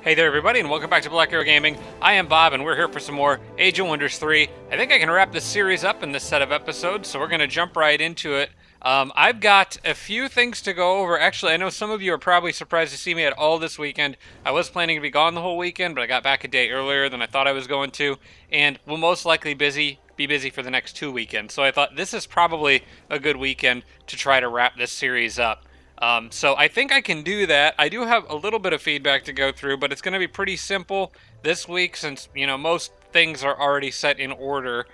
Hey there, everybody, and welcome back to Black Arrow Gaming. I am Bob, and we're here for some more Age of Wonders 3. I think I can wrap this series up in this set of episodes, so we're going to jump right into it. I've got a few things to go over. Actually, I know some of you are probably surprised to see me at all this weekend. I was planning to be gone the whole weekend, but I got back a day earlier than I thought I was going to, and will most likely be busy for the next 2 weekends. So I thought this is probably a good weekend to try to wrap this series up. So I think I can do that. I do have a little bit of feedback to go through, but it's going to be pretty simple this week since, most things are already set in order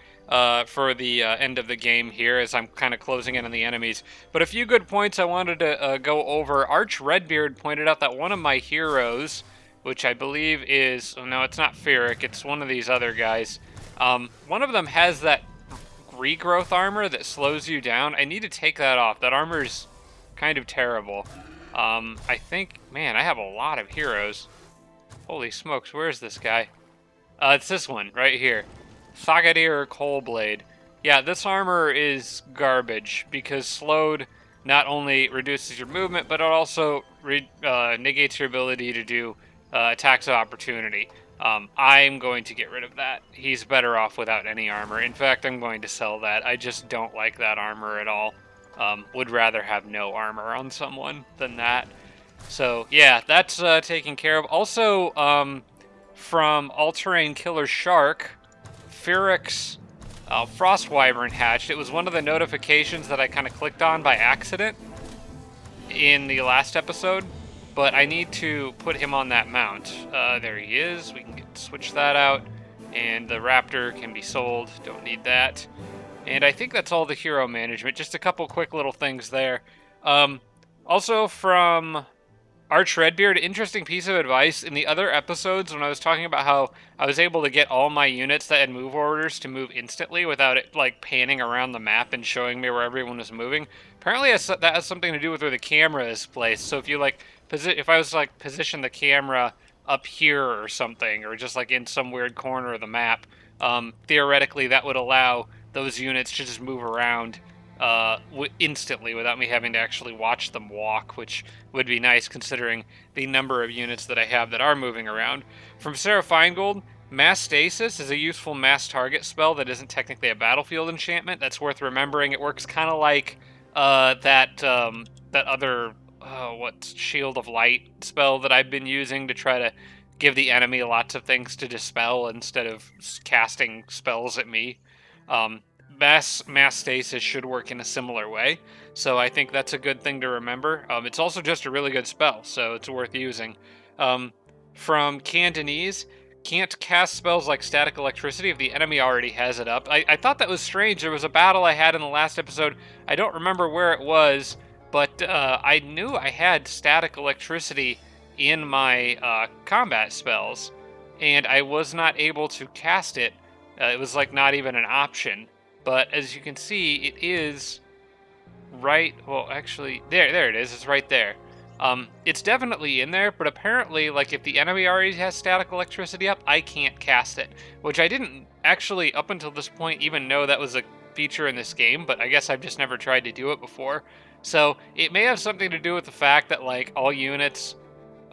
for the end of the game here as I'm kind of closing in on the enemies. But a few good points I wanted to go over. Arch Redbeard pointed out that one of my heroes, which I believe is, oh, no, it's not Ferric, it's one of these other guys. One of them has that regrowth armor that slows you down. I need to take that off. That armor's kind of terrible. I think, man, I have a lot of heroes. Holy smokes, where is this guy? It's this one, right here. Sagadir Coalblade. Yeah, this armor is garbage, because slowed not only reduces your movement, but it also negates your ability to do attacks of opportunity. I'm going to get rid of that. He's better off without any armor. In fact, I'm going to sell that. I just don't like that armor at all. Would rather have no armor on someone than that. So yeah, that's taken care of. Also, from All-Terrain Killer Shark, Ferric's Frost Wyvern hatched. It was one of the notifications that I kind of clicked on by accident in the last episode, but I need to put him on that mount. There he is. We can switch that out, and the Raptor can be sold. Don't need that. And I think that's all the hero management. Just a couple quick little things there. Also from Arch Redbeard, interesting piece of advice. In the other episodes, when I was talking about how I was able to get all my units that had move orders to move instantly without it like panning around the map and showing me where everyone was moving, apparently that has something to do with where the camera is placed. So if you if I was like position the camera up here or something, or just like in some weird corner of the map, theoretically that would allow those units to just move around instantly without me having to actually watch them walk, which would be nice considering the number of units that I have that are moving around. From Sarah Feingold, Mass Stasis is a useful mass target spell that isn't technically a battlefield enchantment. That's worth remembering. It works kind of like that other Shield of Light spell that I've been using to try to give the enemy lots of things to dispel instead of casting spells at me. Mass Stasis should work in a similar way, so I think that's a good thing to remember. It's also just a really good spell, so it's worth using. From Cantonese, can't cast spells like Static Electricity if the enemy already has it up. I thought that was strange. There was a battle I had in the last episode. I don't remember where it was, but I knew I had Static Electricity in my combat spells, and I was not able to cast it. It was like not even an option. But as you can see, it is right. Well, actually, there it is. It's right there. It's definitely in there, but apparently, like if the enemy already has static electricity up, I can't cast it, which I didn't actually up until this point even know that was a feature in this game. But I guess I've just never tried to do it before. So it may have something to do with the fact that like all units,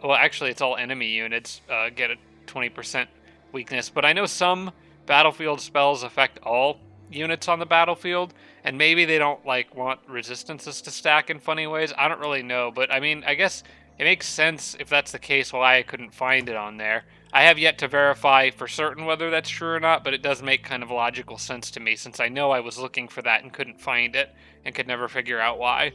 well, actually, it's all enemy units get a 20% weakness, but I know some battlefield spells affect all units on the battlefield, and maybe they don't like want resistances to stack in funny ways. I don't really know, but I mean, I guess it makes sense if that's the case why I couldn't find it on there. I have yet to verify for certain whether that's true or not, but it does make kind of logical sense to me since I know I was looking for that and couldn't find it and could never figure out why.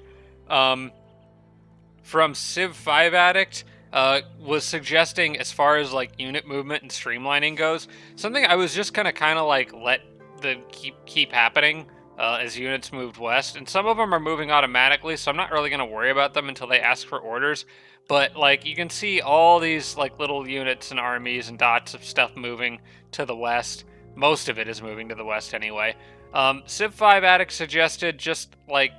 From Civ 5 Addict, was suggesting as far as like unit movement and streamlining goes, something I was just kind of like let the keep happening as units moved west, and some of them are moving automatically, so I'm not really going to worry about them until they ask for orders. But like you can see all these like little units and armies and dots of stuff moving to the west. Most of it is moving to the west anyway. Civ 5 Addict suggested just like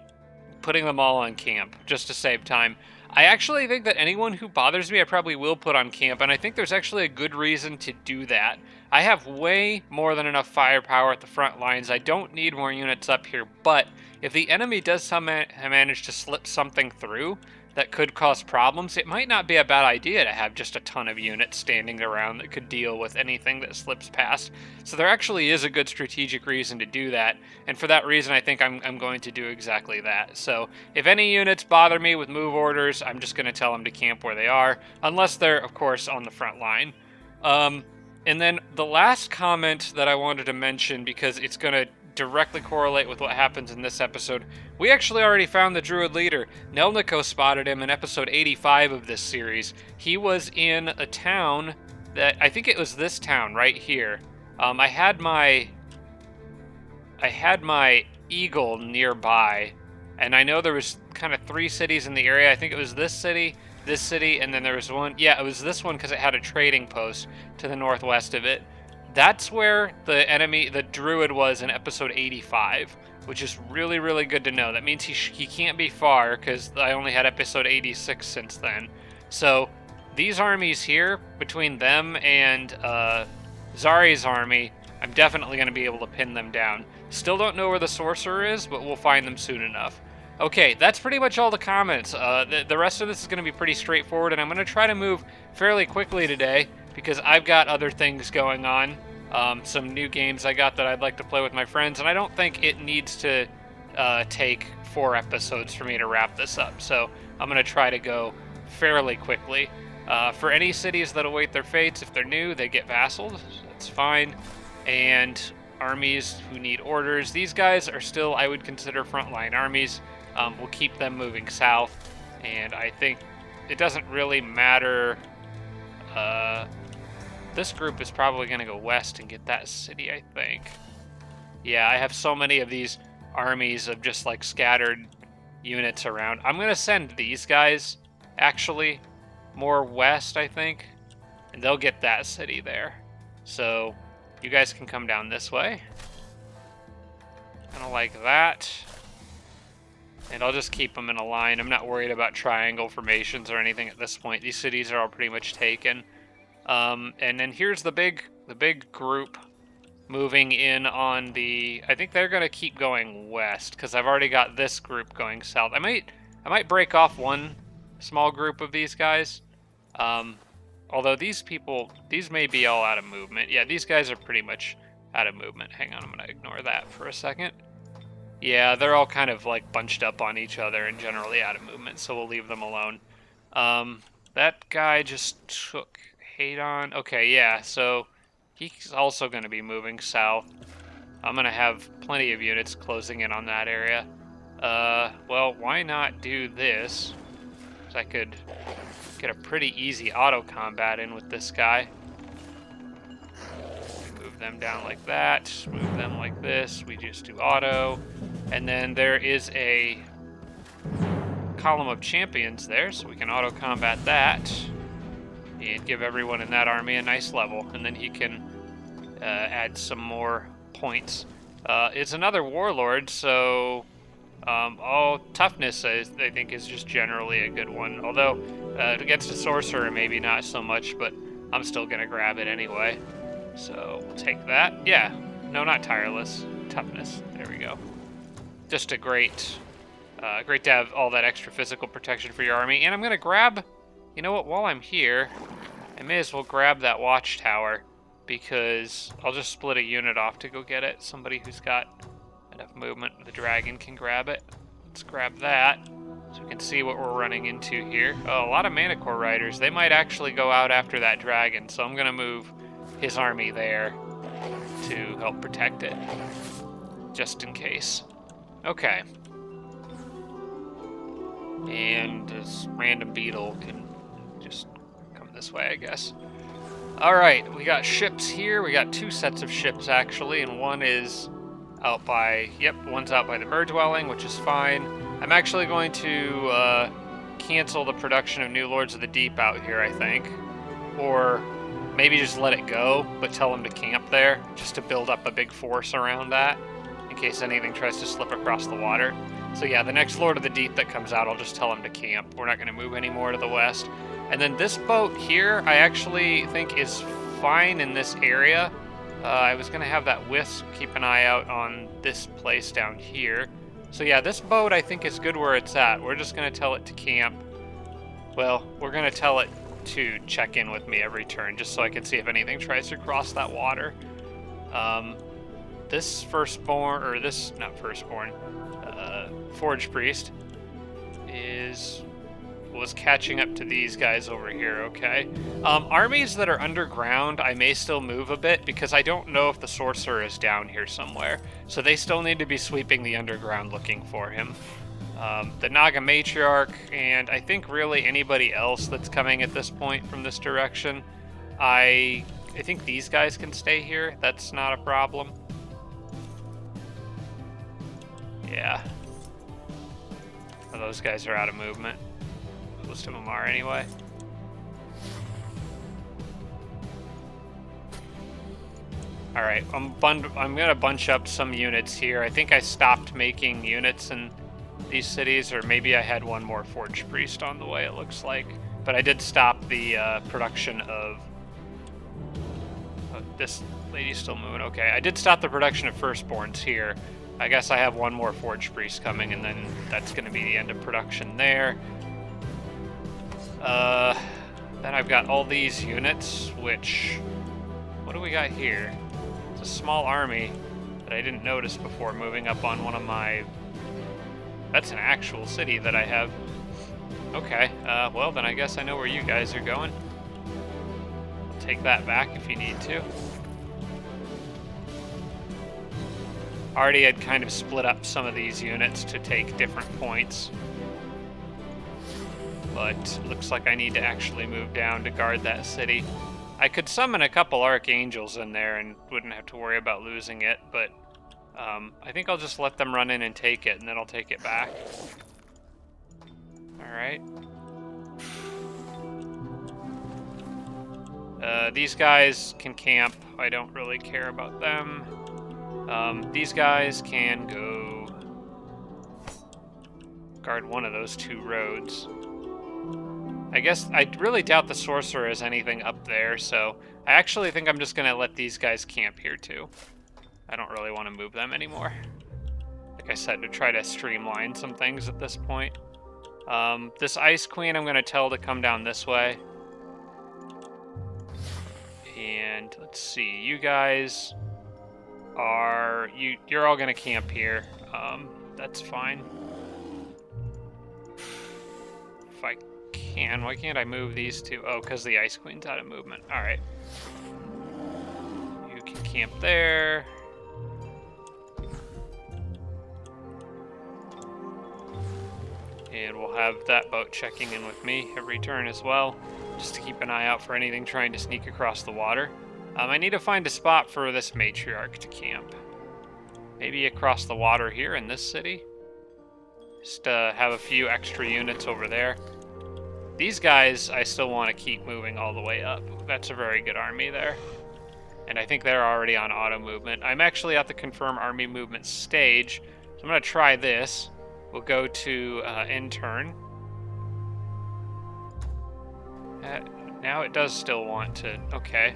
putting them all on camp just to save time. I actually think that anyone who bothers me, I probably will put on camp, and I think there's actually a good reason to do that. I have way more than enough firepower at the front lines. I don't need more units up here, but if the enemy does manage to slip something through, that could cause problems, it might not be a bad idea to have just a ton of units standing around that could deal with anything that slips past. So there actually is a good strategic reason to do that, and for that reason I think I'm going to do exactly that. So if any units bother me with move orders, I'm just going to tell them to camp where they are, unless they're, of course, on the front line. And then the last comment that I wanted to mention, because it's going to directly correlate with what happens in this episode, we actually already found the Druid leader. Nelnico spotted him in episode 85 of this series. He was in a town that, I think it was this town right here. I had my eagle nearby, and I know there was kind of 3 cities in the area. I think it was this city, and then there was one. Yeah, it was this one because it had a trading post to the northwest of it. That's where the enemy, the Druid, was in episode 85, which is really, really good to know. That means he can't be far, because I only had episode 86 since then. So these armies here, between them and Zari's army, I'm definitely going to be able to pin them down. Still don't know where the sorcerer is, but we'll find them soon enough. Okay, that's pretty much all the comments. The rest of this is going to be pretty straightforward, and I'm going to try to move fairly quickly today, because I've got other things going on. Some new games I got that I'd like to play with my friends, and I don't think it needs to take 4 episodes for me to wrap this up. So I'm going to try to go fairly quickly. For any cities that await their fates, if they're new, they get vassaled. That's fine. And armies who need orders, these guys are still, I would consider, frontline armies. We'll keep them moving south, and I think it doesn't really matter. This group is probably going to go west and get that city, I think. Yeah, I have so many of these armies of just like scattered units around. I'm going to send these guys, actually, more west, I think, and they'll get that city there. So you guys can come down this way. Kind of like that. And I'll just keep them in a line. I'm not worried about triangle formations or anything at this point. These cities are all pretty much taken. And then here's the big group moving in on the. I think they're gonna keep going west because I've already got this group going south. I might break off one small group of these guys. Although these may be all out of movement. Yeah, these guys are pretty much out of movement. Hang on, I'm gonna ignore that for a second. Yeah, they're all kind of like bunched up on each other and generally out of movement, so we'll leave them alone. That guy just took Hadon. Okay, yeah, so he's also going to be moving south. I'm going to have plenty of units closing in on that area. Well, why not do this? So I could get a pretty easy auto combat in with this guy. Move them down like that, move them like this. We just do auto. And then there is a column of champions there, so we can auto combat that and give everyone in that army a nice level, and then he can add some more points. It's another warlord, so all toughness I think is just generally a good one, although against a sorcerer maybe not so much, but I'm still gonna grab it anyway. So we'll take that. Yeah, no, not tireless, toughness. There we go. Just a great to have all that extra physical protection for your army. And I'm gonna grab, you know what, while I'm here, I may as well grab that watchtower, because I'll just split a unit off to go get it. Somebody who's got enough movement, the dragon can grab it. Let's grab that, so we can see what we're running into here. Oh, a lot of Manticore riders. They might actually go out after that dragon, so I'm gonna move his army there to help protect it, just in case. Okay. And this random beetle can just come this way, I guess. Alright, we got ships here. We got 2 sets of ships, actually, and one is out by... Yep, one's out by the bird dwelling, which is fine. I'm actually going to cancel the production of New Lords of the Deep out here, I think. Or maybe just let it go, but tell them to camp there, just to build up a big force around that, in case anything tries to slip across the water. So yeah, the next Lord of the Deep that comes out, I'll just tell him to camp. We're not going to move any more to the west. And then this boat here, I actually think is fine in this area. I was going to have that Wisp keep an eye out on this place down here. So yeah, this boat I think is good where it's at. We're just going to tell it to camp. Well, we're going to tell it to check in with me every turn, just so I can see if anything tries to cross that water. This firstborn, or this, not firstborn, Forge Priest was catching up to these guys over here, okay? Armies that are underground, I may still move a bit, because I don't know if the Sorcerer is down here somewhere. So they still need to be sweeping the underground looking for him. The Naga Matriarch, and I think really anybody else that's coming at this point from this direction. I think these guys can stay here. That's not a problem. Yeah. Well, those guys are out of movement. Most of them are anyway. All right, I'm gonna bunch up some units here. I think I stopped making units in these cities, or maybe I had one more Forge Priest on the way, it looks like. But I did stop the production of... Oh, this lady's still moving. Okay, I did stop the production of Firstborns here. I guess I have one more Forge Priest coming, and then that's going to be the end of production there. Then I've got all these units, which... What do we got here? It's a small army that I didn't notice before moving up on one of my... That's an actual city that I have. Okay, well then I guess I know where you guys are going. I'll take that back if you need to. Already had kind of split up some of these units to take different points. But looks like I need to actually move down to guard that city. I could summon a couple Archangels in there and wouldn't have to worry about losing it, but I think I'll just let them run in and take it, and then I'll take it back. Alright. These guys can camp. I don't really care about them. These guys can go guard one of those two roads. I guess I really doubt the Sorcerer has anything up there, so I actually think I'm just going to let these guys camp here too. I don't really want to move them anymore. Like I said, to try to streamline some things at this point. This Ice Queen I'm going to tell to come down this way. And let's see, you guys are... You're all going to camp here. That's fine. If I can, why can't I move these two? Oh, because the Ice Queen's out of movement. Alright. You can camp there. And we'll have that boat checking in with me every turn as well, just to keep an eye out for anything trying to sneak across the water. I need to find a spot for this Matriarch to camp. Maybe across the water here in this city. Just have a few extra units over there. These guys I still want to keep moving all the way up. That's a very good army there. And I think they're already on auto movement. I'm actually at the confirm army movement stage, so I'm going to try this. We'll go to end turn. Now it does still want to... Okay.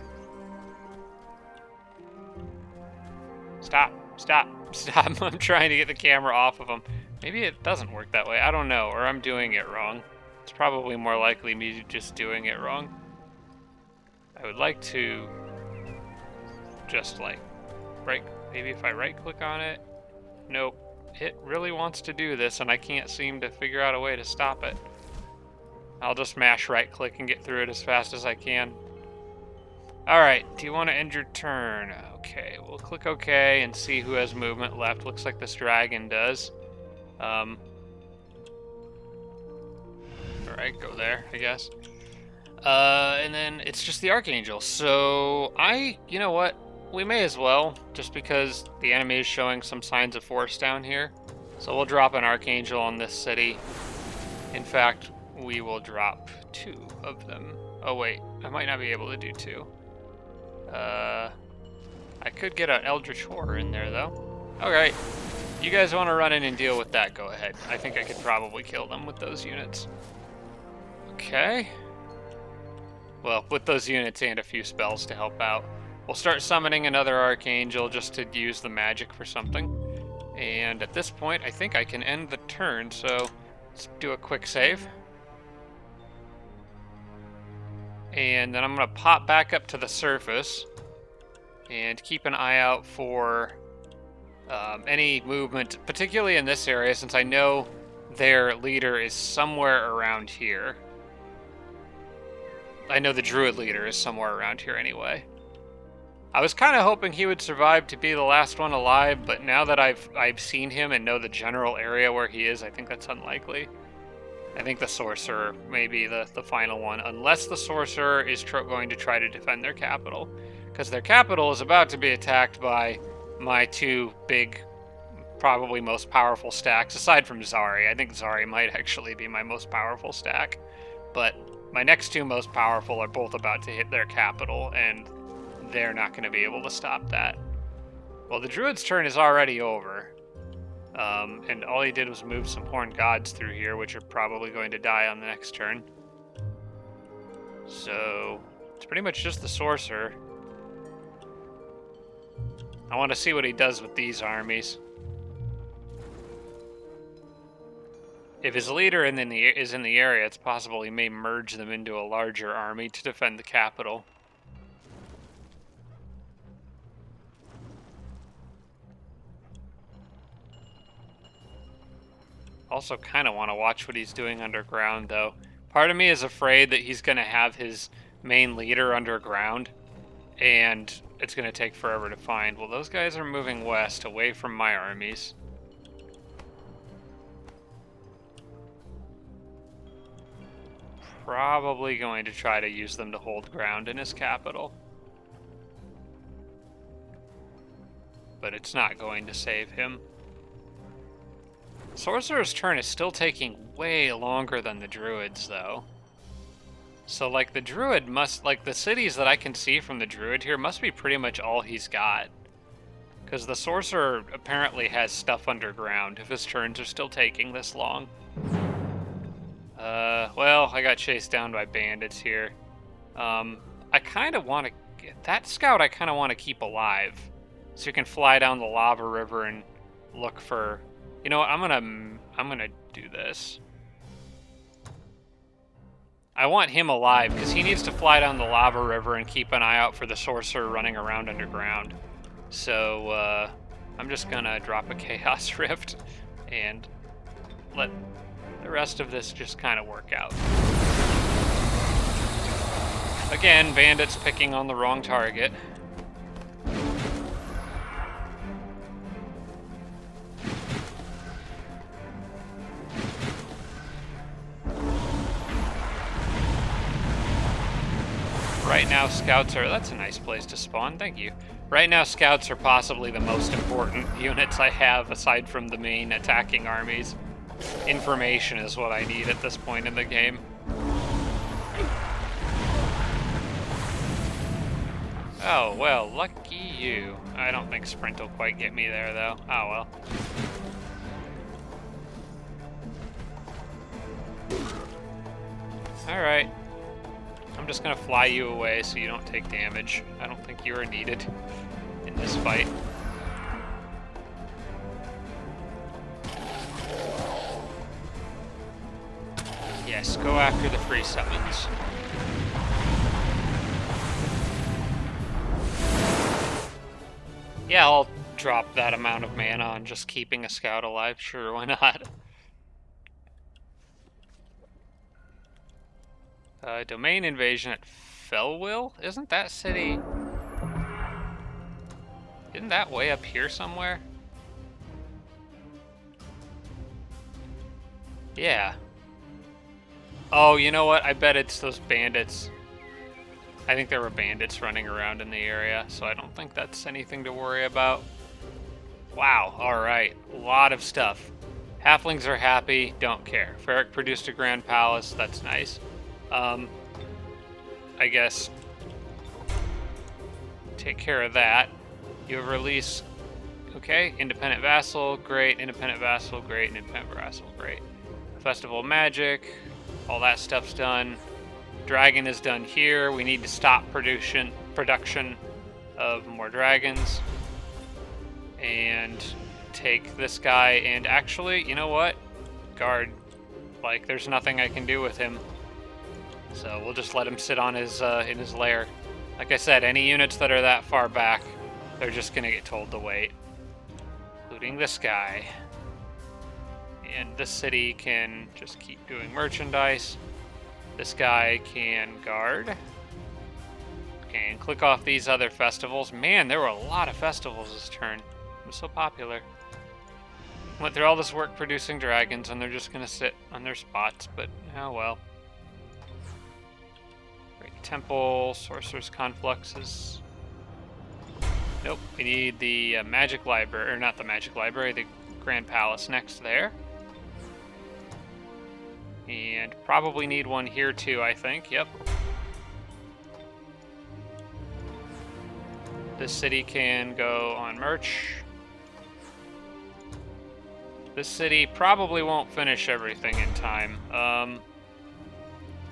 Stop. Stop. Stop. I'm trying to get the camera off of them. Maybe it doesn't work that way. I don't know. Or I'm doing it wrong. It's probably more likely me just doing it wrong. I would like to just like... Maybe if I right-click on it? Nope. It really wants to do this, and I can't seem to figure out a way to stop it. I'll just mash right-click and get through it as fast as I can. Alright, do you want to end your turn? Okay, we'll click OK and see who has movement left. Looks like this dragon does. Alright, go there, I guess. And then it's just the Archangel. So, you know what? We may as well, just because the enemy is showing some signs of force down here. So we'll drop an Archangel on this city. In fact, we will drop 2 of them. Oh wait, I might not be able to do 2. I could get an Eldritch Horror in there though. Alright, you guys want to run in and deal with that, go ahead. I think I could probably kill them with those units. Okay. Well, with those units and a few spells to help out. We'll start summoning another Archangel just to use the magic for something. And at this point, I think I can end the turn, so let's do a quick save. And then I'm going to pop back up to the surface and keep an eye out for any movement, particularly in this area, since I know their leader is somewhere around here. I know the druid leader is somewhere around here anyway. I was kind of hoping he would survive to be the last one alive, but now that I've seen him and know the general area where he is, I think that's unlikely. I think the sorcerer may be the final one, unless the sorcerer is going to try to defend their capital, because their capital is about to be attacked by my two big, probably most powerful stacks, aside from Zari. I think Zari might actually be my most powerful stack, but my next two most powerful are both about to hit their capital, and they're not going to be able to stop that. Well, the druid's turn is already over, and all he did was move some horned gods through here, which are probably going to die on the next turn. So it's pretty much just the sorcerer. I want to see what he does with these armies. If his leader is in the area, it's possible he may merge them into a larger army to defend the capital. Also kind of want to watch what he's doing underground, though. Part of me is afraid that he's going to have his main leader underground, and it's going to take forever to find. Well, those guys are moving west, away from my armies. Probably going to try to use them to hold ground in his capital. But it's not going to save him. Sorcerer's turn is still taking way longer than the druid's, though. So, like, the druid must, like, the cities that I can see from the druid here must be pretty much all he's got. Because the sorcerer apparently has stuff underground if his turns are still taking this long. Well, I got chased down by bandits here. I kind of want to get that scout. I kind of want to keep alive, so you can fly down the lava river and look for. You know what? I'm gonna do this. I want him alive because he needs to fly down the lava river and keep an eye out for the sorcerer running around underground. So I'm just gonna drop a Chaos Rift and let the rest of this just kind of work out. Again, bandits picking on the wrong target. Right now, scouts are... That's a nice place to spawn, thank you. Right now, scouts are possibly the most important units I have, aside from the main attacking armies. Information is what I need at this point in the game. Oh, well, lucky you. I don't think sprint will quite get me there, though. Oh, well. Alright. I'm just gonna fly you away so you don't take damage. I don't think you are needed in this fight. Yes, go after the free summons. Yeah, I'll drop that amount of mana on just keeping a scout alive. Sure, why not? Domain invasion at Felwill? Isn't that city... Isn't that way up here somewhere? Yeah. Oh, you know what? I bet it's those bandits. I think there were bandits running around in the area, so I don't think that's anything to worry about. Wow, alright. A lot of stuff. Halflings are happy, don't care. Ferric produced a grand palace, that's nice. I guess take care of that. You have released, okay, independent vassal, great, independent vassal, great, independent vassal, great. Festival of Magic, all that stuff's done. Dragon is done here. We need to stop production of more dragons. And take this guy, and actually, you know what? Guard. Like, there's nothing I can do with him. So we'll just let him sit on his in his lair. Like I said, any units that are that far back, they're just gonna get told to wait. Including this guy. And this city can just keep doing merchandise. This guy can guard. Okay, and click off these other festivals. Man, there were a lot of festivals this turn. It was so popular. Went through all this work producing dragons, and they're just gonna sit on their spots, but oh well. Great Temple, Sorcerer's Confluxes. Nope, we need the Magic Library, or not the Magic Library, the Grand Palace next there. And probably need one here too, I think, yep. This city can go on merch. This city probably won't finish everything in time.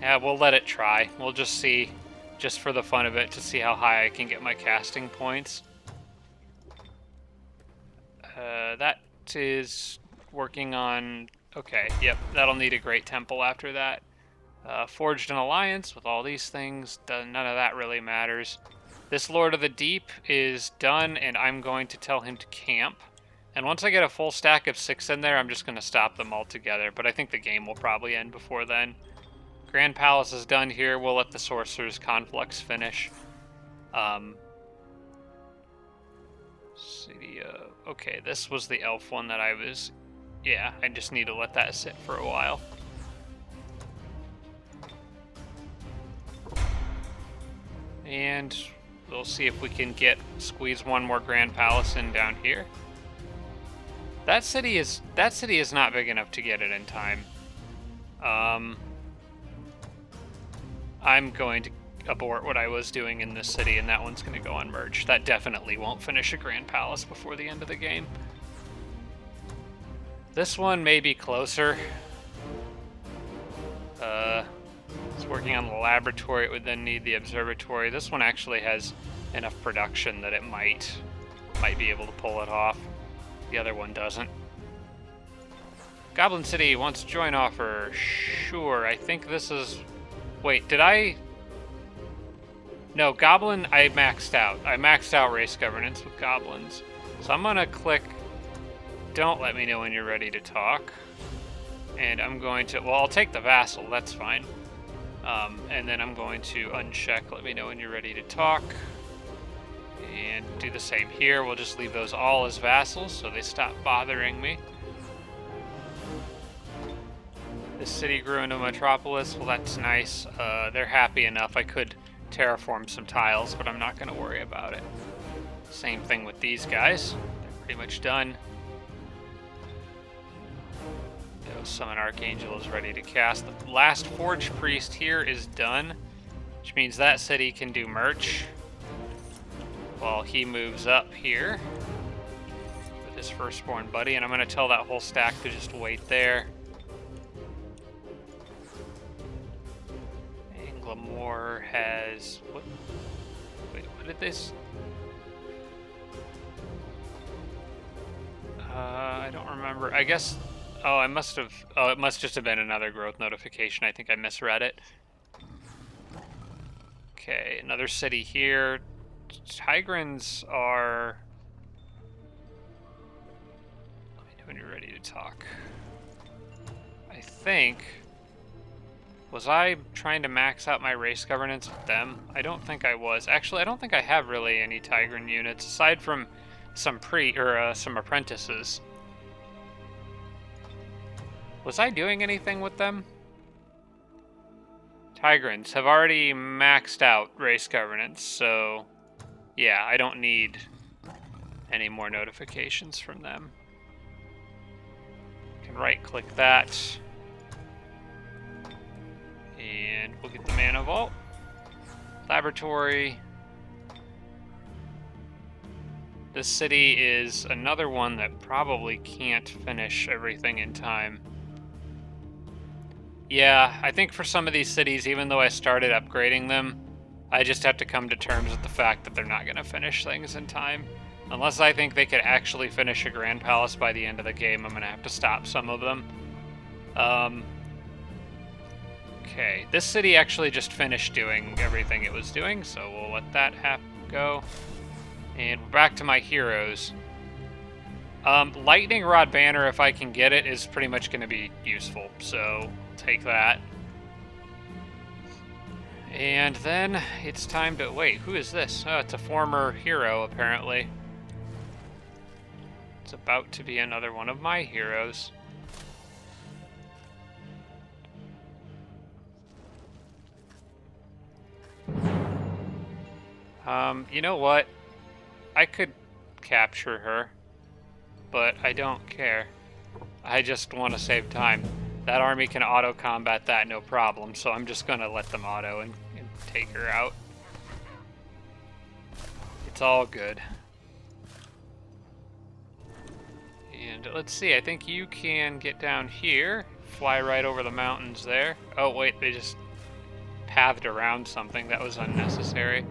Yeah, we'll let it try. We'll just see, just for the fun of it, to see how high I can get my casting points. That is working on... Okay, yep, that'll need a Great Temple after that. Forged an alliance with all these things. None of that really matters. This Lord of the Deep is done, and I'm going to tell him to camp. And once I get a full stack of 6 in there, I'm just going to stop them all together. But I think the game will probably end before then. Grand Palace is done here. We'll let the Sorcerer's Conflux finish. City, okay, this was the elf one that I was... Yeah, I just need to let that sit for a while. And we'll see if we can squeeze one more Grand Palace in down here. That city is not big enough to get it in time. I'm going to abort what I was doing in this city, and that one's going to go on merge. That definitely won't finish a Grand Palace before the end of the game. This one may be closer. It's working on the laboratory. It would then need the observatory. This one actually has enough production that it might be able to pull it off. The other one doesn't. Goblin City wants to join offer. Sure, I think this is... Wait, did I... No, Goblin, I maxed out. I maxed out race governance with Goblins. So I'm going to click... Don't let me know when you're ready to talk. And I'm going to... Well, I'll take the vassal. That's fine. And then I'm going to uncheck. Let me know when you're ready to talk. And do the same here. We'll just leave those all as vassals so they stop bothering me. This city grew into a metropolis. Well, that's nice. They're happy enough. I could terraform some tiles, but I'm not going to worry about it. Same thing with these guys. They're pretty much done. Summon Archangel is ready to cast. The last Forge Priest here is done, which means that city can do merch while he moves up here with his firstborn buddy, and I'm going to tell that whole stack to just wait there. Anglamore has... What? Wait, what did this... I don't remember. I guess... Oh, I must have... Oh, it must just have been another growth notification. I think I misread it. Okay, another city here. Tigrans are... Let me know when you're ready to talk. I think... Was I trying to max out my race governance with them? I don't think I was. Actually, I don't think I have really any Tigran units, aside from some some apprentices. Was I doing anything with them? Tigrans have already maxed out race governance, so yeah, I don't need any more notifications from them. I can right-click that, and we'll get the Mana Vault. Laboratory. This city is another one that probably can't finish everything in time. Yeah, I think for some of these cities, even though I started upgrading them, I just have to come to terms with the fact that they're not going to finish things in time. Unless I think they could actually finish a Grand Palace by the end of the game, I'm going to have to stop some of them. Okay, this city actually just finished doing everything it was doing, so we'll let that go. And we're back to my heroes. Lightning Rod Banner, if I can get it, is pretty much going to be useful, so take that. And then it's time to... Wait, who is this? Oh, it's a former hero, apparently. It's about to be another one of my heroes. You know what? I could capture her, but I don't care. I just want to save time. That army can auto-combat that no problem, so I'm just going to let them auto and take her out. It's all good. And let's see, I think you can get down here, fly right over the mountains there. Oh wait, they just pathed around something. That was unnecessary.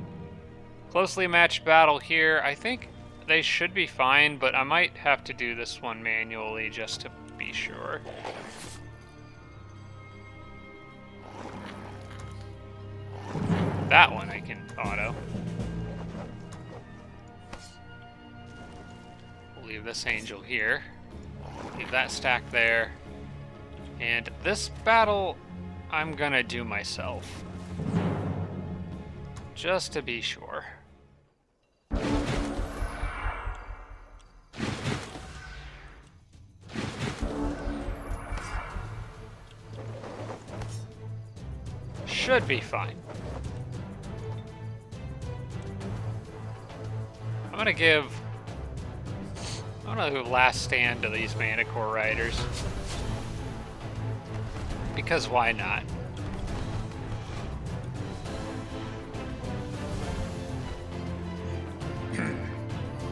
Closely matched battle here. I think they should be fine, but I might have to do this one manually just to be sure. That one I can auto. We'll leave this angel here. Leave that stack there. And this battle, I'm gonna do myself. Just to be sure. Should be fine. I'm gonna give... I'm gonna do last stand to these Manticore Riders. Because why not?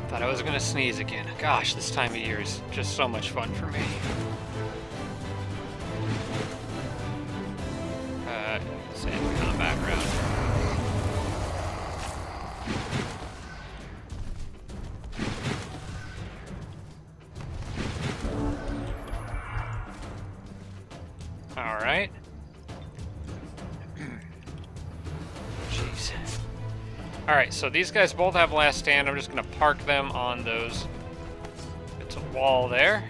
Thought I was gonna sneeze again. Gosh, this time of year is just so much fun for me. Sand combat round. Alright. Jeez. Alright, so these guys both have last stand. I'm just gonna park them on those. It's a wall there.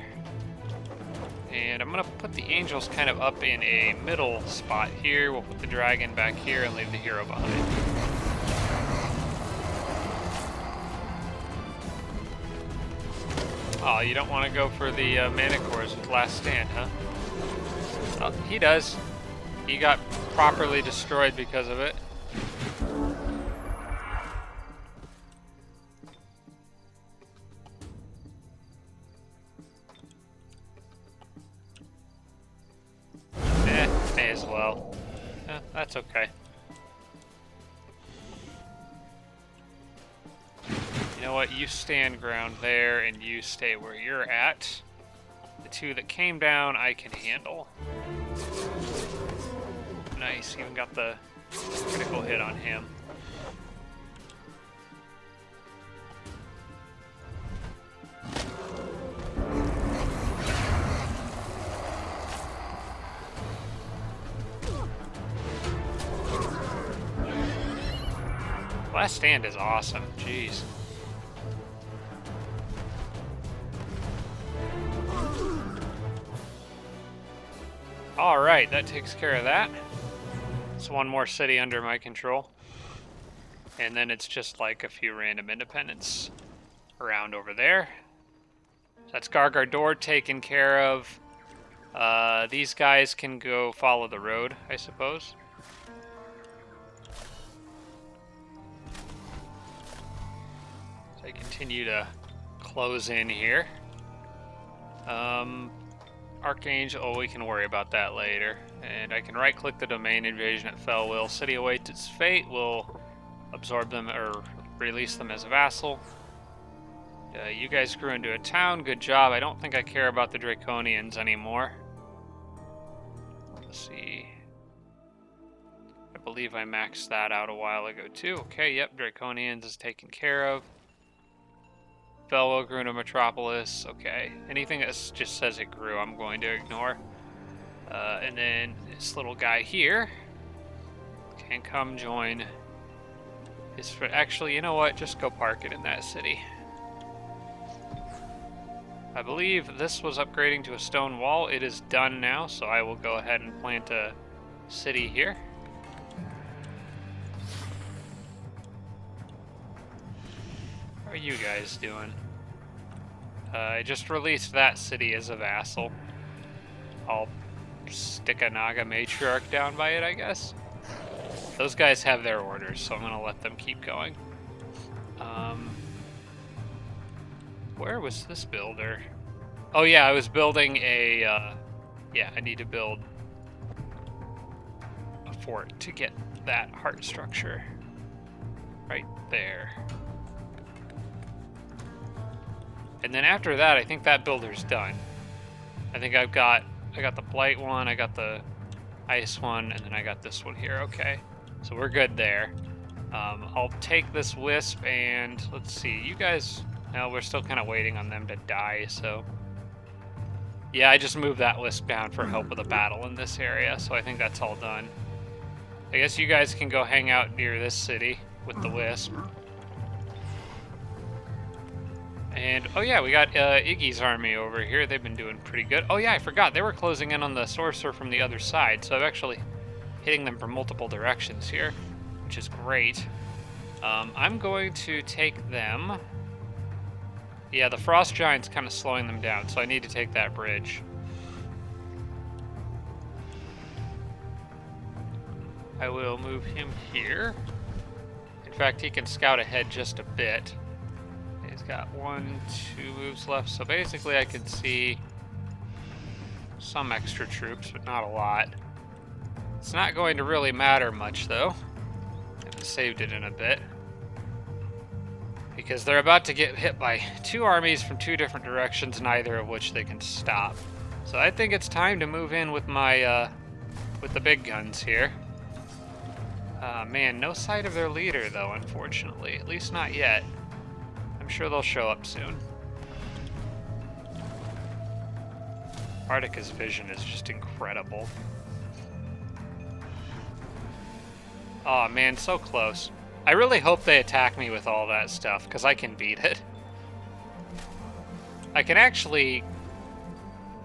And I'm gonna put the angels kind of up in a middle spot here. We'll put the dragon back here and leave the hero behind. Oh, you don't want to go for the Manticores with last stand, huh? Oh, he does. He got properly destroyed because of it. May as well. That's okay. You know what? You stand ground there, and you stay where you're at. The two that came down, I can handle. Nice. Even got the critical hit on him. Last stand is awesome. Jeez. Alright, that takes care of that. It's one more city under my control. And then it's just like a few random independents around over there. So that's Gargardor taken care of. These guys can go follow the road, I suppose. So I continue to close in here. Archangel, oh, we can worry about that later. And I can right-click the domain invasion at Felwill. City awaits its fate. We'll absorb them or release them as a vassal. You guys grew into a town. Good job. I don't think I care about the Draconians anymore. Let's see. I believe I maxed that out a while ago too. Okay, yep, Draconians is taken care of. Felwill grew into Metropolis. Okay. Anything that just says it grew, I'm going to ignore. And then this little guy here can come join his friend. Actually, you know what? Just go park it in that city. I believe this was upgrading to a stone wall. It is done now, so I will go ahead and plant a city here. How are you guys doing? I just released that city as a vassal. I'll stick a Naga matriarch down by it, I guess. Those guys have their orders, so I'm gonna let them keep going. Where was this builder? Oh yeah, I was building a, yeah, I need to build a fort to get that heart structure. Right there. And then after that, I think that builder's done. I think I got the blight one, I got the ice one, and then I got this one here. Okay, so we're good there. I'll take this wisp and let's see, you guys. No, we're still kind of waiting on them to die. So yeah, I just moved that wisp down for help with a battle in this area. So I think that's all done. I guess you guys can go hang out near this city with the wisp. And, oh yeah, we got Iggy's army over here. They've been doing pretty good. Oh yeah, I forgot. They were closing in on the sorcerer from the other side. So I'm actually hitting them from multiple directions here, which is great. I'm going to take them. Yeah, the frost giant's kind of slowing them down, so I need to take that bridge. I will move him here. In fact, he can scout ahead just a bit. He's got 1, 2 moves left, so basically I can see some extra troops, but not a lot. It's not going to really matter much, though. I haven't saved it in a bit. Because they're about to get hit by 2 armies from 2 different directions, neither of which they can stop. So I think it's time to move in with my, with the big guns here. Man, no sight of their leader, though, unfortunately. At least not yet. I'm sure they'll show up soon. Artica's vision is just incredible. Oh man, so close. I really hope they attack me with all that stuff, because I can beat it. I can actually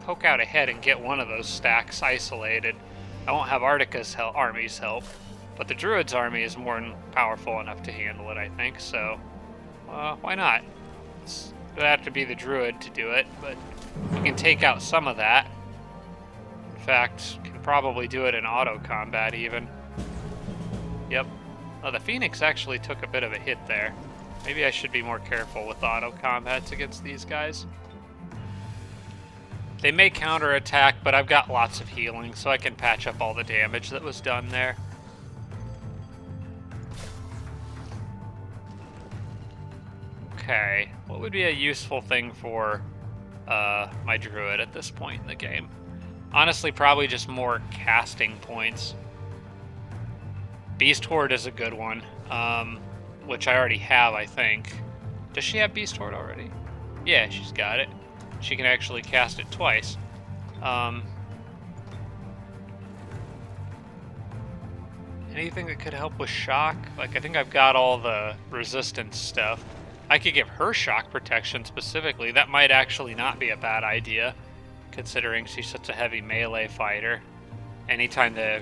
poke out ahead and get one of those stacks isolated. I won't have Artica's army's help, but the Druid's army is more than powerful enough to handle it, I think, so why not? It would have to be the Druid to do it, but we can take out some of that. In fact, can probably do it in auto combat even. Yep. Oh, the Phoenix actually took a bit of a hit there. Maybe I should be more careful with auto combats against these guys. They may counterattack, but I've got lots of healing, so I can patch up all the damage that was done there. Okay, what would be a useful thing for my Druid at this point in the game? Honestly, probably just more casting points. Beast Horde is a good one, which I already have, I think. Does she have Beast Horde already? Yeah, she's got it. She can actually cast it twice. Anything that could help with shock? Like, I think I've got all the resistance stuff. I could give her shock protection specifically. That might actually not be a bad idea, considering she's such a heavy melee fighter. Anytime the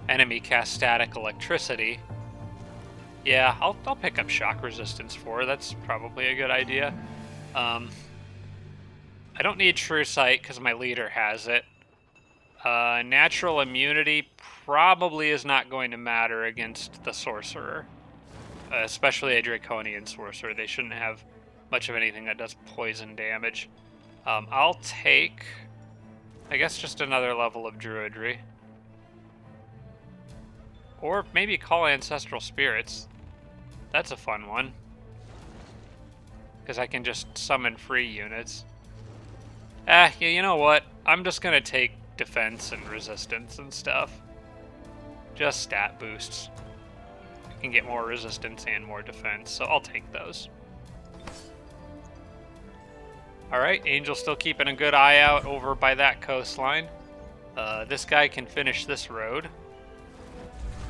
enemy casts static electricity. Yeah, I'll pick up shock resistance for her. That's probably a good idea. I don't need True Sight because my leader has it. Natural immunity probably is not going to matter against the sorcerer. Especially a Draconian sorcerer. They shouldn't have much of anything that does poison damage. I'll take, I guess, just another level of Druidry. Or maybe call Ancestral Spirits. That's a fun one. Because I can just summon free units. Yeah, you know what? I'm just going to take defense and resistance and stuff. Just stat boosts. I can get more resistance and more defense, so I'll take those. Alright, Angel's still keeping a good eye out over by that coastline. This guy can finish this road.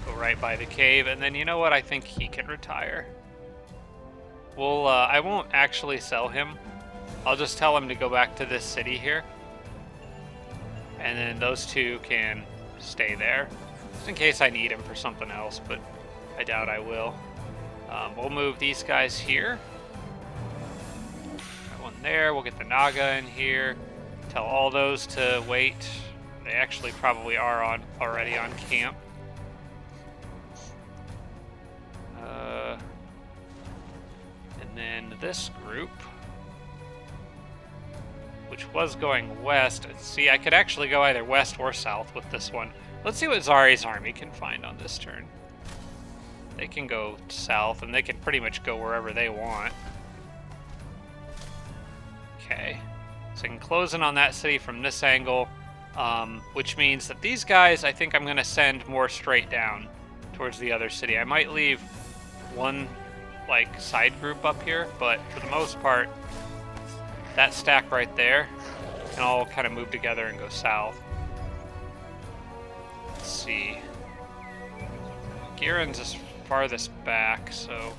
Go right by the cave, and then you know what? I think he can retire. Well, I won't actually sell him. I'll just tell him to go back to this city here. And then those two can stay there. Just in case I need him for something else, but I doubt I will. We'll move these guys here. Got one there. We'll get the Naga in here. Tell all those to wait. They actually probably are already on camp. And then this group, which was going west. See, I could actually go either west or south with this one. Let's see what Zari's army can find on this turn. They can go south, and they can pretty much go wherever they want. Okay. So I can close in on that city from this angle, which means that these guys, I think I'm going to send more straight down towards the other city. I might leave one, like, side group up here, but for the most part, that stack right there can all kind of move together and go south. Let's see. Giron's is farthest back, so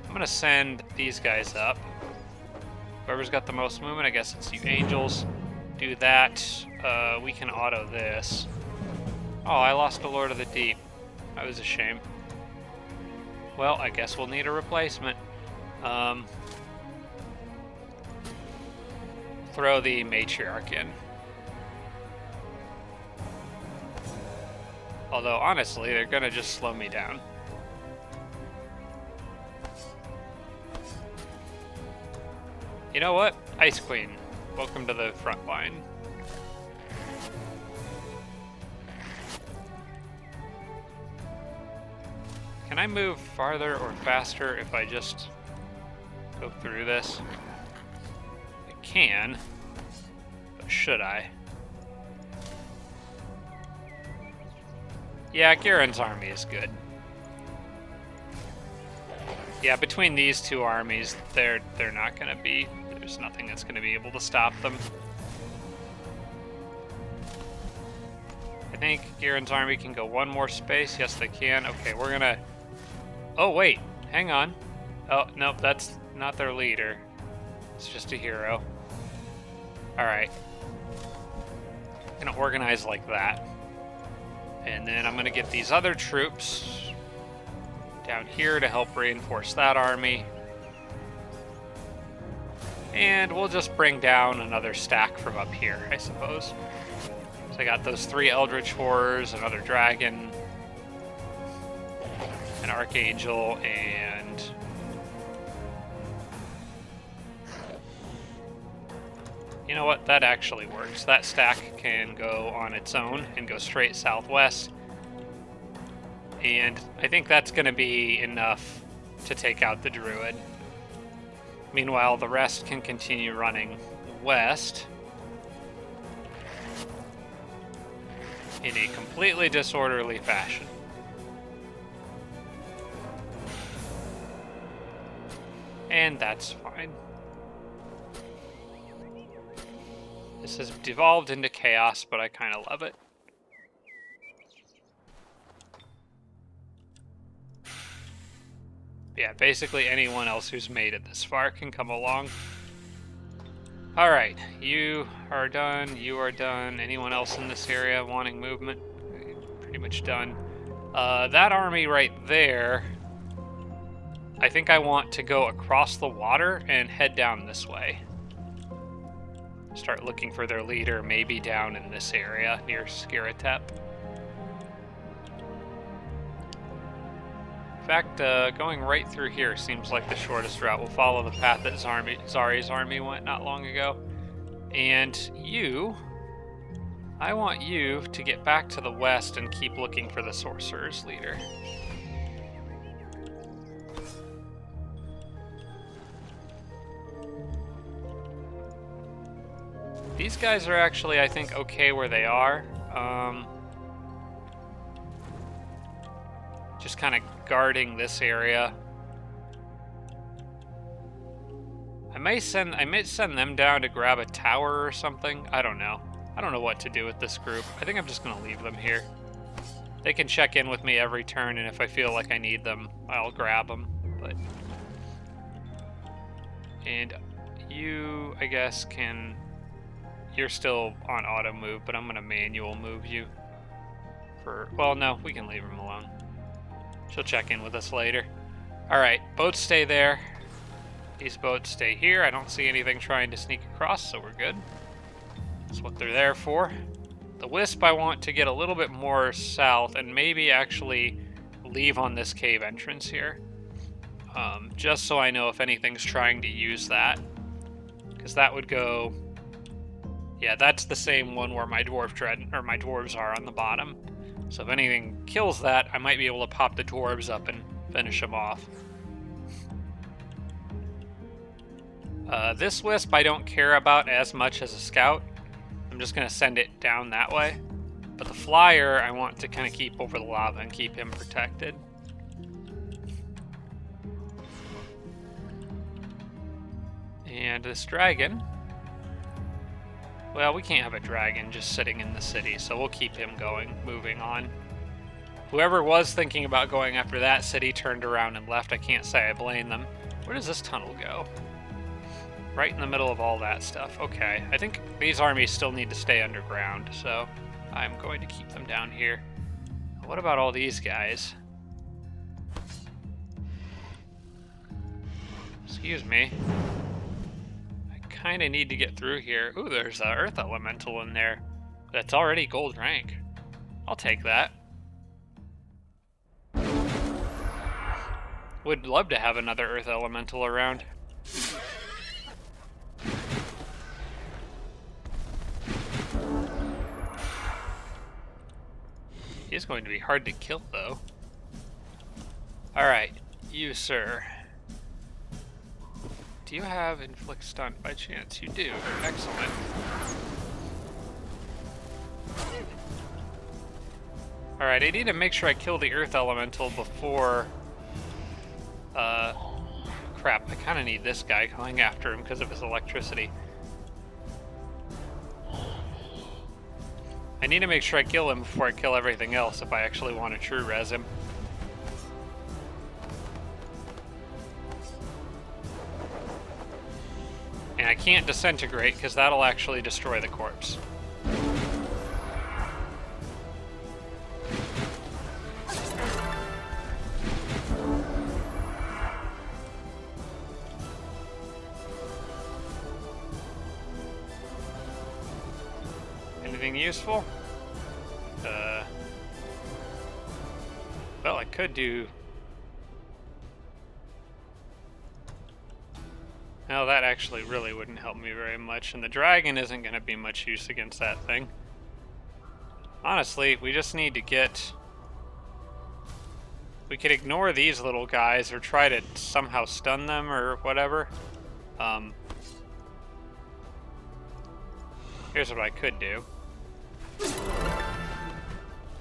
I'm going to send these guys up. Whoever's got the most movement, I guess it's you angels. Do that. We can auto this. Oh, I lost a Lord of the Deep. That was a shame. Well, I guess we'll need a replacement. Throw the matriarch in. Although, honestly, they're gonna just slow me down. You know what? Ice Queen, welcome to the front line. Can I move farther or faster if I just go through this? I can, but should I? Yeah, Giron's army is good. Yeah, between these two armies, they're not gonna be. There's nothing that's gonna be able to stop them. I think Giron's army can go one more space. Yes, they can. Okay, we're gonna. Oh wait, hang on. Oh nope, that's not their leader. It's just a hero. All right. Gonna organize like that. And then I'm going to get these other troops down here to help reinforce that army. And we'll just bring down another stack from up here, I suppose. So I got those 3 Eldritch Horrors, another dragon, an Archangel, and... You know what? That actually works. That stack can go on its own and go straight southwest. And I think that's going to be enough to take out the Druid. Meanwhile, the rest can continue running west in a completely disorderly fashion. And that's fine. This has devolved into chaos, but I kind of love it. Yeah, basically anyone else who's made it this far can come along. Alright, you are done, you are done. Anyone else in this area wanting movement? Pretty much done. That army right there, I think I want to go across the water and head down this way. Start looking for their leader, maybe down in this area near Skiratep. In fact, going right through here seems like the shortest route. We'll follow the path that Zari's army went not long ago. And you, I want you to get back to the west and keep looking for the sorcerer's leader. These guys are actually, I think, okay where they are. Just kind of guarding this area. I may send them down to grab a tower or something. I don't know. I don't know what to do with this group. I think I'm just going to leave them here. They can check in with me every turn, and if I feel like I need them, I'll grab them. But... And you, I guess, can... You're still on auto move, but I'm going to manual move you. Well, no, we can leave them alone. She'll check in with us later. Alright, boats stay there. These boats stay here. I don't see anything trying to sneak across, so we're good. That's what they're there for. The Wisp I want to get a little bit more south and maybe actually leave on this cave entrance here. Just so I know if anything's trying to use that. Because that would go... Yeah, that's the same one where my dwarves are on the bottom. So if anything kills that, I might be able to pop the dwarves up and finish them off. This Wisp I don't care about as much as a scout. I'm just going to send it down that way. But the flyer I want to kind of keep over the lava and keep him protected. And this dragon... Well, we can't have a dragon just sitting in the city, so we'll keep him going, moving on. Whoever was thinking about going after that city turned around and left. I can't say I blame them. Where does this tunnel go? Right in the middle of all that stuff. Okay, I think these armies still need to stay underground, so I'm going to keep them down here. What about all these guys? Excuse me. Kind of need to get through here. Ooh, there's an Earth Elemental in there. That's already gold rank. I'll take that. Would love to have another Earth Elemental around. He's going to be hard to kill, though. Alright, you, sir. Do you have inflict stun by chance? You do. Excellent. Alright, I need to make sure I kill the Earth Elemental before... Crap, I kind of need this guy going after him because of his electricity. I need to make sure I kill him before I kill everything else if I actually want to true res him. And I can't disintegrate because that'll actually destroy the corpse. Anything useful? Well, I could do... No, that actually really wouldn't help me very much, and the dragon isn't going to be much use against that thing. Honestly, we just need to get... We could ignore these little guys or try to somehow stun them or whatever. Here's what I could do.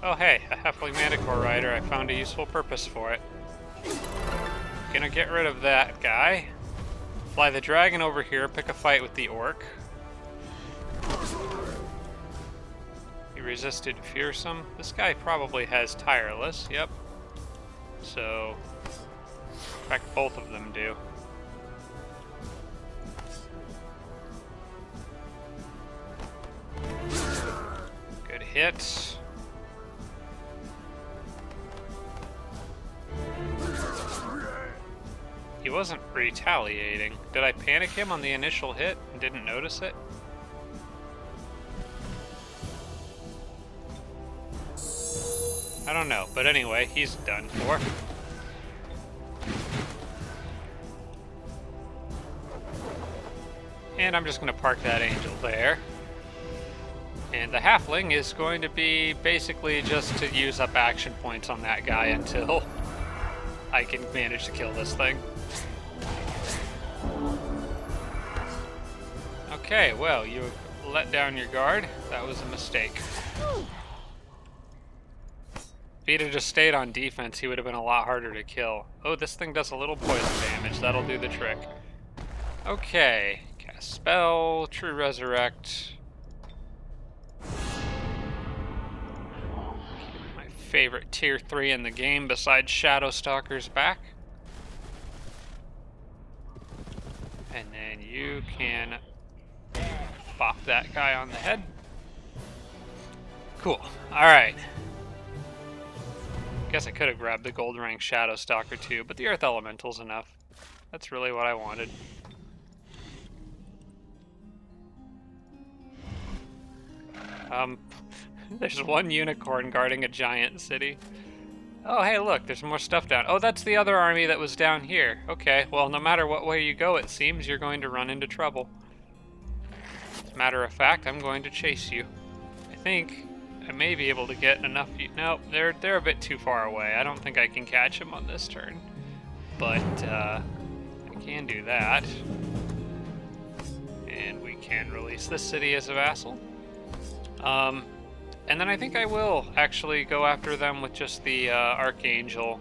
Oh hey, a Halfling Manticore Rider. I found a useful purpose for it. Gonna get rid of that guy. Fly the dragon over here, pick a fight with the orc. He resisted fearsome. This guy probably has tireless, yep. So, in fact, both of them do. Good hit. He wasn't retaliating. Did I panic him on the initial hit and didn't notice it? I don't know, but anyway, he's done for. And I'm just going to park that angel there. And the halfling is going to be basically just to use up action points on that guy until I can manage to kill this thing. Okay, well, you let down your guard. That was a mistake. If he'd have just stayed on defense, he would have been a lot harder to kill. Oh, this thing does a little poison damage. That'll do the trick. Okay. Cast spell, true resurrect. favorite tier 3 in the game besides Shadowstalker's back. And then you can bop that guy on the head. Cool. Alright. Guess I could have grabbed the gold rank Shadowstalker too, but the Earth Elemental's enough. That's really what I wanted. There's one unicorn guarding a giant city. Oh, hey, look, there's more stuff down. Oh, that's the other army that was down here. Okay, well, no matter what way you go, it seems you're going to run into trouble. As a matter of fact, I'm going to chase you. I think I may be able to get enough... No, they're a bit too far away. I don't think I can catch them on this turn. But, I can do that. And we can release this city as a vassal. And then I think I will actually go after them with just the Archangel.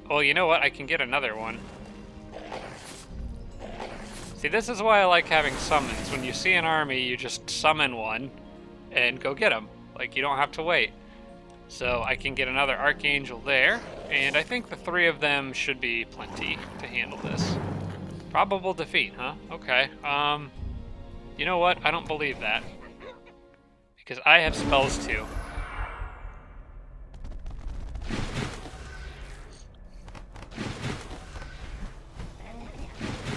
Well, you know what? I can get another one. See, this is why I like having summons. When you see an army, you just summon one and go get them. Like, you don't have to wait. So I can get another Archangel there, and I think the 3 of them should be plenty to handle this. Probable defeat, huh? Okay. You know what? I don't believe that. Because I have spells too.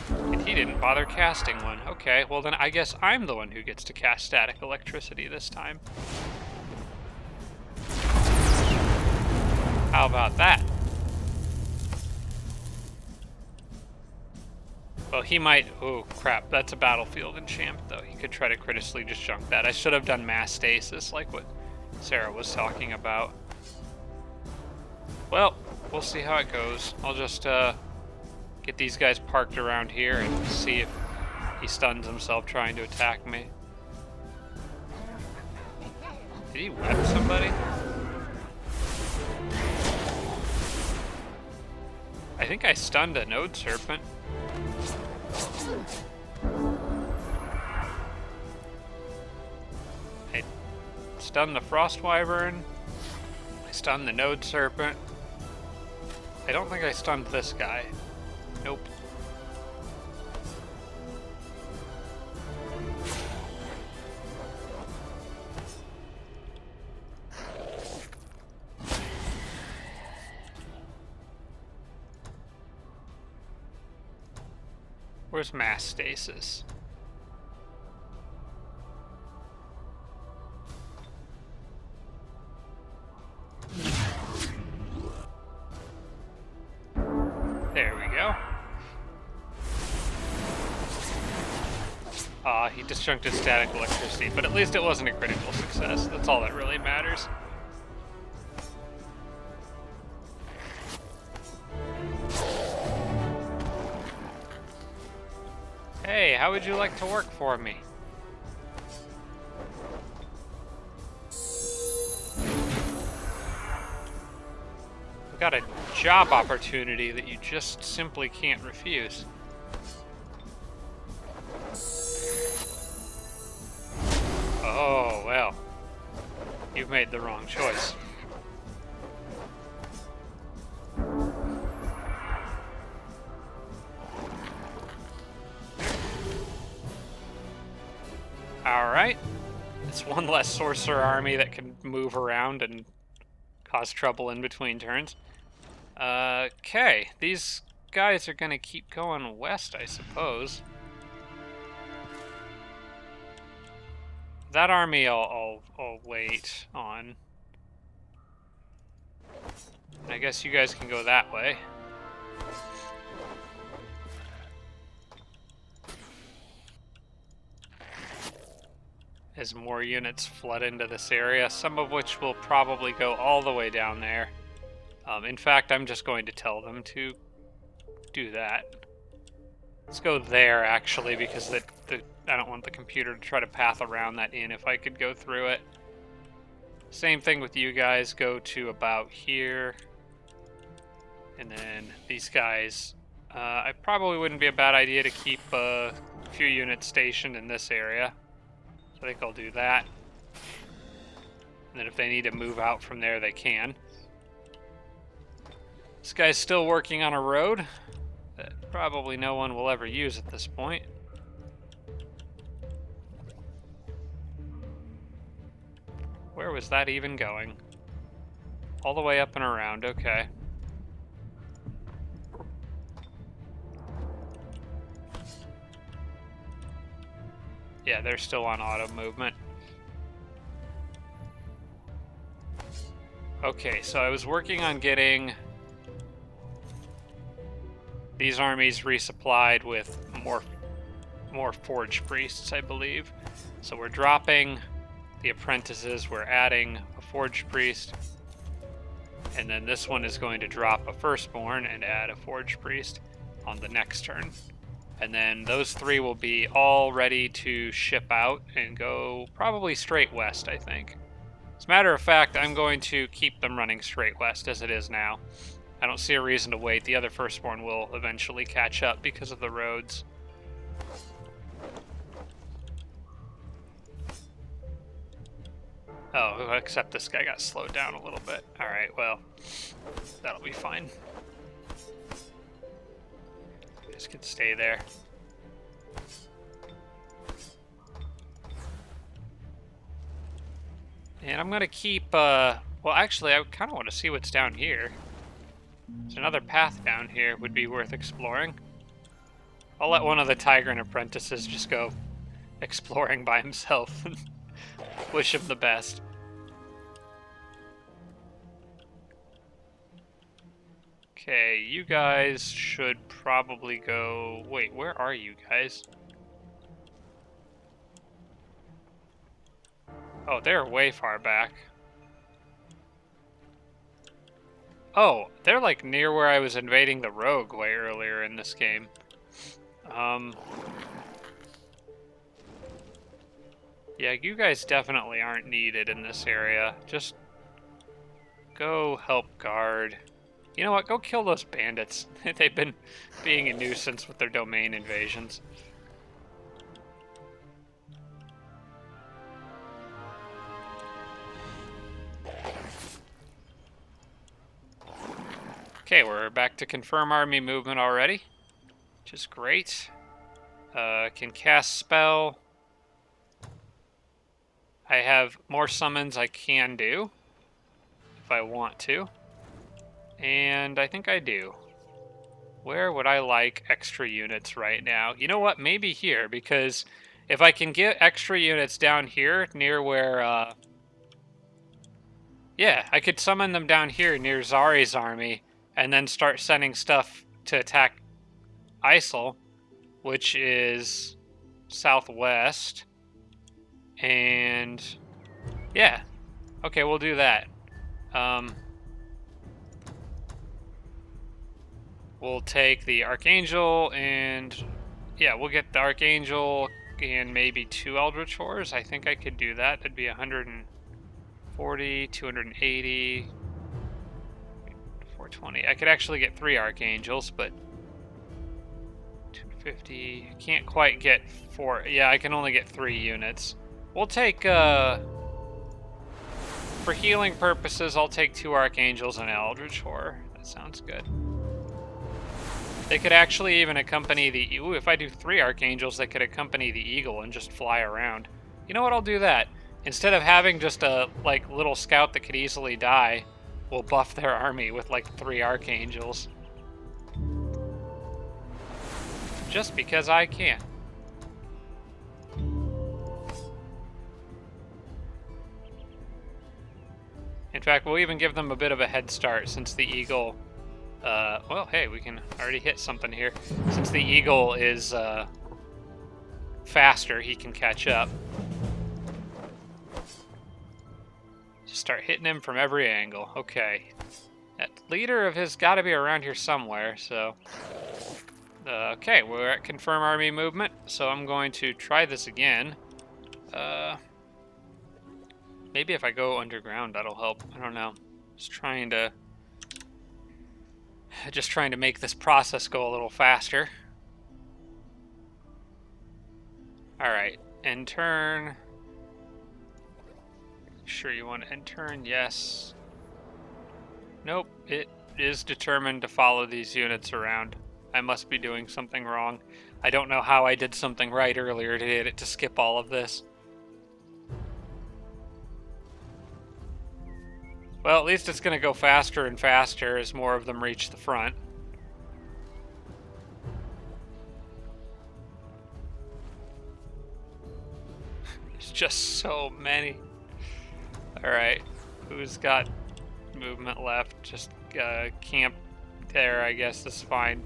And he didn't bother casting one. Okay, well then I guess I'm the one who gets to cast static electricity this time. How about that? Well, he might... Oh, crap. That's a battlefield enchant, though. He could try to critically just junk that. I should have done mass stasis, like what Sarah was talking about. Well, we'll see how it goes. I'll just get these guys parked around here and see if he stuns himself trying to attack me. Did he whip somebody? I think I stunned a Node Serpent. I stunned the Frost Wyvern. I stunned the Node Serpent. I don't think I stunned this guy. Nope. Where's mass stasis? There we go. He disjuncted static electricity, but at least it wasn't a critical success. That's all that really matters. Hey, how would you like to work for me? I've got a job opportunity that you just simply can't refuse. Oh, well. You've made the wrong choice. Alright. It's one less sorcerer army that can move around and cause trouble in between turns. Okay. These guys are going to keep going west, I suppose. That army I'll wait on. I guess you guys can go that way. As more units flood into this area, some of which will probably go all the way down there. In fact, I'm just going to tell them to do that. Let's go there, actually, because I don't want the computer to try to path around that inn if I could go through it. Same thing with you guys. Go to about here. And then these guys... I probably wouldn't be a bad idea to keep a few units stationed in this area. So I think I'll do that. And then if they need to move out from there, they can. This guy's still working on a road that probably no one will ever use at this point. Where was that even going? All the way up and around, okay. Yeah, they're still on auto movement. Okay, so I was working on getting these armies resupplied with more forge priests, I believe. So we're dropping the apprentices, we're adding a forge priest, and then this one is going to drop a firstborn and add a forge priest on the next turn. And then those three will be all ready to ship out and go probably straight west, I think. As a matter of fact, I'm going to keep them running straight west as it is now. I don't see a reason to wait. The other firstborn will eventually catch up because of the roads. Oh, except this guy got slowed down a little bit. Alright, well, that'll be fine. Just can stay there. And I'm gonna keep, well, actually, I kind of want to see what's down here. There's another path down here would be worth exploring. I'll let one of the Tigran apprentices just go exploring by himself and wish him the best. Okay, you guys should probably go... Wait, where are you guys? Oh, they're way far back. Oh, they're like near where I was invading the rogue way earlier in this game. Yeah, you guys definitely aren't needed in this area. Just go help guard. You know what? Go kill those bandits. They've been being a nuisance with their domain invasions. Okay, we're back to confirm army movement already, which is great. Can cast spell. I have more summons I can do if I want to. And I think I do. Where would I like extra units right now? You know what? Maybe here, because if I can get extra units down here near where... yeah, I could summon them down here near Zari's army and then start sending stuff to attack Isel, which is southwest. And yeah, okay, we'll do that. We'll take the Archangel and yeah, we'll get the Archangel and maybe 2 Eldritch Horrors. I think I could do that. That'd be 140, 280, 420. I could actually get 3 Archangels, but 250. Can't quite get 4. Yeah, I can only get 3 units. We'll take, for healing purposes, I'll take 2 Archangels and an Eldritch Horror. That sounds good. They could actually even accompany the... Ooh, if I do 3 Archangels, they could accompany the Eagle and just fly around. You know what? I'll do that. Instead of having just a, like, little scout that could easily die, we'll buff their army with, like, 3 Archangels. Just because I can. In fact, we'll even give them a bit of a head start since the Eagle... well, hey, we can already hit something here. Since the Eagle is faster, he can catch up. Just start hitting him from every angle. Okay. That leader of his got to be around here somewhere, so... okay, we're at confirm army movement, so I'm going to try this again. Maybe if I go underground, that'll help. I don't know. Just trying to make this process go a little faster. All right, in turn, Sure you want to end turn? Yes. Nope, it is determined to follow these units around. I must be doing something wrong. I don't know how I did something right earlier to get it to skip all of this. Well, at least it's going to go faster and faster as more of them reach the front. There's just so many. Alright, who's got movement left? Just camp there, I guess is fine.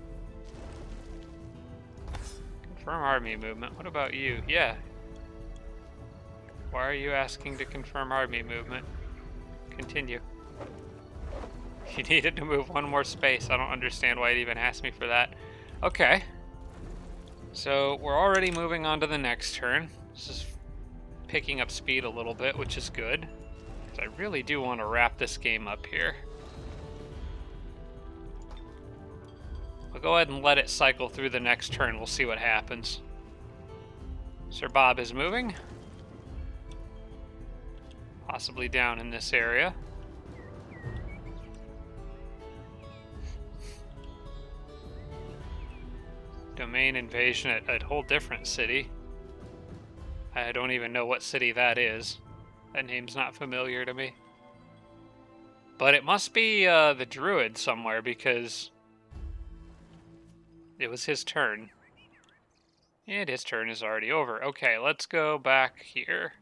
Confirm army movement. What about you? Yeah. Why are you asking to confirm army movement? Continue. You needed to move one more space. I don't understand why it even asked me for that. Okay. So we're already moving on to the next turn. This is picking up speed a little bit, which is good. I really do want to wrap this game up here. I'll go ahead and let it cycle through the next turn. We'll see what happens. Sir Bob is moving. Possibly down in this area. Domain invasion at a whole different city. I don't even know what city that is. That name's not familiar to me. But it must be the druid somewhere because it was his turn. And his turn is already over. Okay, let's go back here.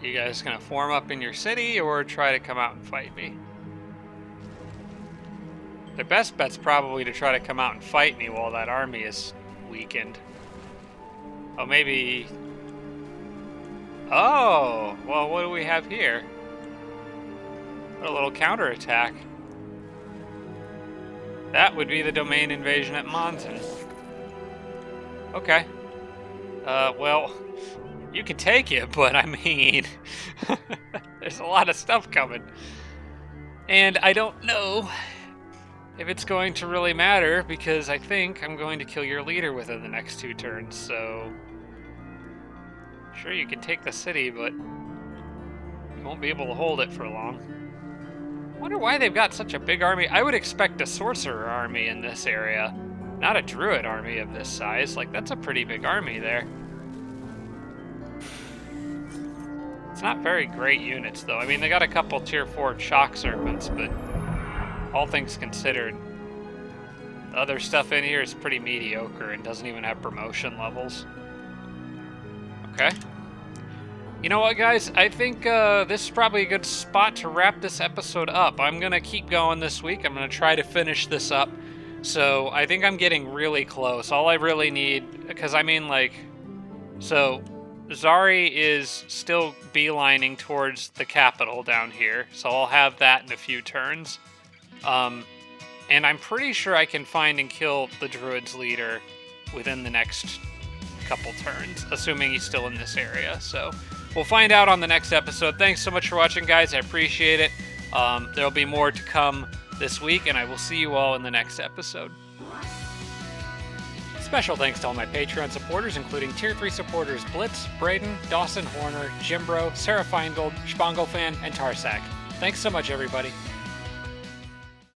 You guys gonna form up in your city or try to come out and fight me? Their best bet's probably to try to come out and fight me while that army is weakened. Oh, maybe... Oh! Well, what do we have here? What a little counterattack. That would be the domain invasion at Monton. Okay. Well, you can take it, but I mean... there's a lot of stuff coming. And I don't know if it's going to really matter, because I think I'm going to kill your leader within the next 2 turns, so... Sure, you can take the city, but you won't be able to hold it for long. Wonder why they've got such a big army. I would expect a sorcerer army in this area, not a druid army of this size. Like, that's a pretty big army there. It's not very great units, though. I mean, they got a couple tier 4 shock serpents, but all things considered, the other stuff in here is pretty mediocre and doesn't even have promotion levels. Okay. You know what, guys? I think this is probably a good spot to wrap this episode up. I'm going to keep going this week. I'm going to try to finish this up. So I think I'm getting really close. All I really need, because I mean, like, so Zari is still beelining towards the capital down here. So I'll have that in a few turns. And I'm pretty sure I can find and kill the druid's leader within the next couple turns, assuming he's still in this area. So we'll find out on the next episode. Thanks so much for watching, guys. I appreciate it. There'll be more to come this week, and I will see you all in the next episode. Special thanks to all my Patreon supporters, including Tier 3 supporters Blitz, Braden, Dawson Horner, Jimbro, Sarah Feingold, Spanglefan, and Tarsak. Thanks so much, everybody.